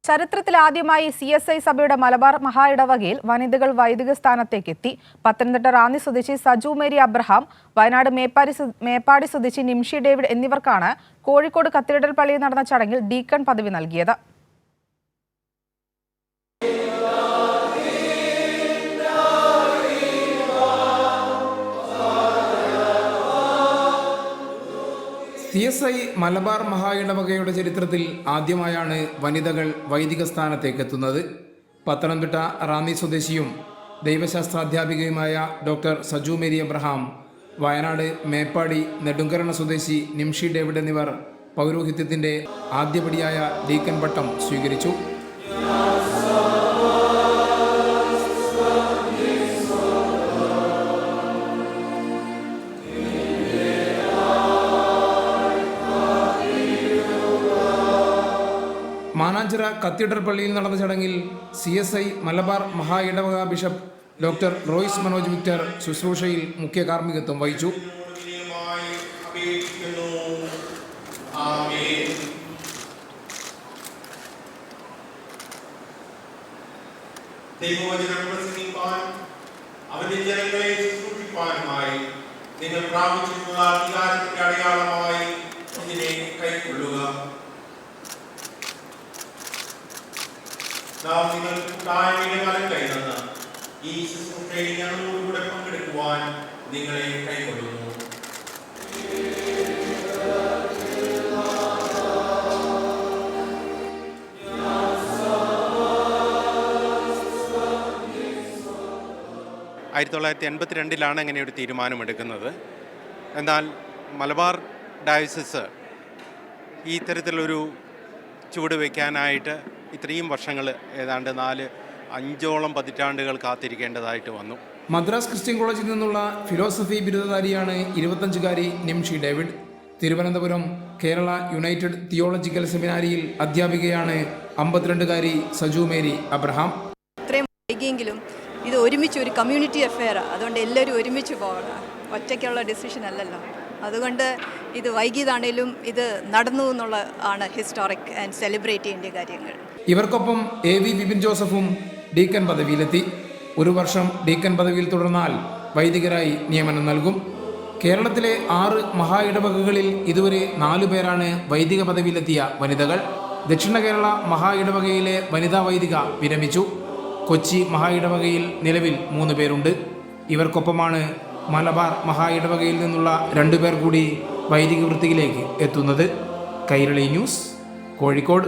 ചരിത്രത്തിലാദ്യമായി CSI സഭയുടെ മലബാർ മഹാ ഇടവകയിൽ വനിതകൾ വൈദിക സ്ഥാനത്തേക്ക് എത്തി. പത്തനംതിട്ട റാന്നി സ്വദേശി സജു മേരി അബ്രഹാം, വയനാട് മേപ്പാടി സ്വദേശി നിംഷി ഡേവിഡ് എന്നിവർക്കാണ് കോഴിക്കോട് കത്തീഡ്രൽ പള്ളിയിൽ നടന്ന ചടങ്ങിൽ ഡീക്കൺ പദവി നൽകിയത്. CSI മലബാർ മഹാ ഇടവകയുടെ ചരിത്രത്തിൽ ആദ്യമായാണ് വനിതകൾ വൈദിക സ്ഥാനത്തേക്ക് എത്തുന്നത്. പത്തനംതിട്ട റാന്നി സ്വദേശിയും ദൈവശാസ്ത്രാധ്യാപികയുമായ doctor Saju Mary Abraham, Wayanad Meppadi Nedumkarana സ്വദേശി നിംഷി ഡേവിഡ് എന്നിവർ പൗരോഹിത്യത്തിൻ്റെ ആദ്യപടിയായ ഡീക്കൻ പട്ടം സ്വീകരിച്ചു. മാനാഞ്ചിറ കത്തീഡ്രൽ പള്ളിയിൽ നടന്ന ചടങ്ങിൽ CSI മലബാർ മഹാ ഇടവക bishop doctor Royce Manoj Victor ശുശ്രൂഷയിൽ മുഖ്യ കാർമ്മികത്വം വഹിച്ചു. നിങ്ങൾ പ്രാപിച്ചിട്ടുള്ള അധികാരത്തിന്റെ അടയാളമായി ഇതിനെ കൈക്കൊള്ളുക. നാം നിങ്ങൾക്ക് കൂട്ടായ്മയുടെ ഫലം കൈതന്ന് ഈ ശുശ്രൂഷയിൽ ഞങ്ങളോടുകൂടെ പങ്കെടുക്കുവാൻ നിങ്ങളെ കൈക്കൊള്ളുന്നു. ആയിരത്തി 1982 അങ്ങനെ ഒരു തീരുമാനമെടുക്കുന്നത്. എന്നാൽ മലബാർ ഡയസിസ് ഈ തരത്തിലൊരു ചുവട് വയ്ക്കാനായിട്ട് ഇത്രയും വർഷങ്ങൾ, ഏതാണ്ട് 4-5 പതിറ്റാണ്ടുകൾ കാത്തിരിക്കേണ്ടതായിട്ട് വന്നു. മദ്രാസ് ക്രിസ്ത്യൻ കോളേജിൽ നിന്നുള്ള ഫിലോസഫി ബിരുദധാരിയാണ് 25-കാരി Nimshi David. Thiruvananthapuram Kerala United Theological സെമിനാരിയിൽ അധ്യാപികയാണ് 52-കാരി സജു മേരി അബ്രഹാം. ഇത്രയും വൈകിയെങ്കിലും ഇത് ഒരുമിച്ച് ഒരു കമ്മ്യൂണിറ്റി അഫെയറാണ്. അതുകൊണ്ട് എല്ലാവരും ഒരുമിച്ച് പോകണം, ഒറ്റയ്ക്കുള്ള ഡിസിഷൻ അല്ലല്ലോ. അതുകൊണ്ട് ഇത് വൈകിയതാണേലും ഇത് നടന്നു എന്നുള്ള ആണ് ഹിസ്റ്റോറിക് ആൻഡ് സെലിബ്രേറ്റ് ചെയ്യേണ്ട കാര്യങ്ങൾ. ഇവർക്കൊപ്പം AV വിപിൻ ജോസഫും ഡീക്കൻ പദവിയിലെത്തി. 1 വർഷം ഡീക്കൻ പദവിയിൽ തുടർന്നാൽ വൈദികരായി നിയമനം നൽകും. കേരളത്തിലെ 6 മഹാ ഇടവകകളിൽ ഇതുവരെ 4 പേരാണ് വൈദിക പദവിയിലെത്തിയ വനിതകൾ. ദക്ഷിണ കേരള മഹാ ഇടവകയിലെ വനിതാ വൈദിക വിരമിച്ചു. കൊച്ചി മഹാ ഇടവകയിൽ നിലവിൽ 3 പേരുണ്ട്. ഇവർക്കൊപ്പമാണ് മലബാർ മഹാ ഇടവകയിൽ നിന്നുള്ള 2 പേർ കൂടി വൈദിക വൃത്തിയിലേക്ക് എത്തുന്നത്. കൈരളി ന്യൂസ്, കോഴിക്കോട്.